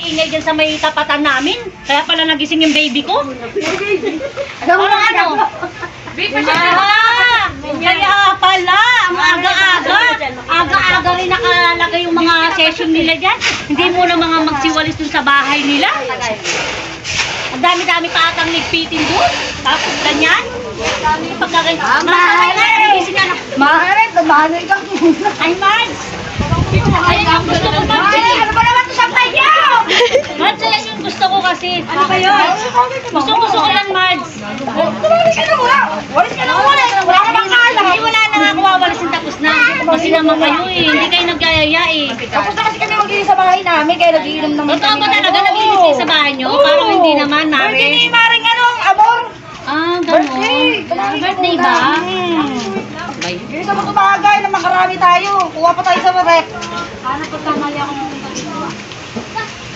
ingay dyan sa may tapatan namin. Kaya pala nagising yung baby ko. Ano? Kaya pala, ang aga-aga. Aga-aga rin nakalagay yung mga session nila dyan. Hindi muna mga magsiwalis dun sa bahay nila. Ang dami-dami pa atang nagpitin doon. Tapos ganyan. Pagkakain. Maaari, tumahanay ka muna. Ay, Mads! Ay, ang gusto ko, Mads! Ano ba naman ito sa tayo? Mads, ayan yung gusto ko kasi. Ano ba yun? Gusto ko yan, Mads. Tumalis ka na muna. Walis ka na muna. Wala ka bang kala. Hindi, wala na nga kawawalis yung tapos na. Kasi naman kayo eh. Hindi kayo nagyayaya eh. Tapos na kasi kami mag-inis sa bahay namin, kaya nag-iinom naman Totoo ba talaga nag-inis kayo sa bahay nyo? Parang hindi naman, Birthday ni Mare. Maring amor. Ah, gano'n. Birthday ba? Bay. Hindi sa mga bagay na makarami tayo. Kuha pa tayo sa rep. Hanap ko tamali ako ng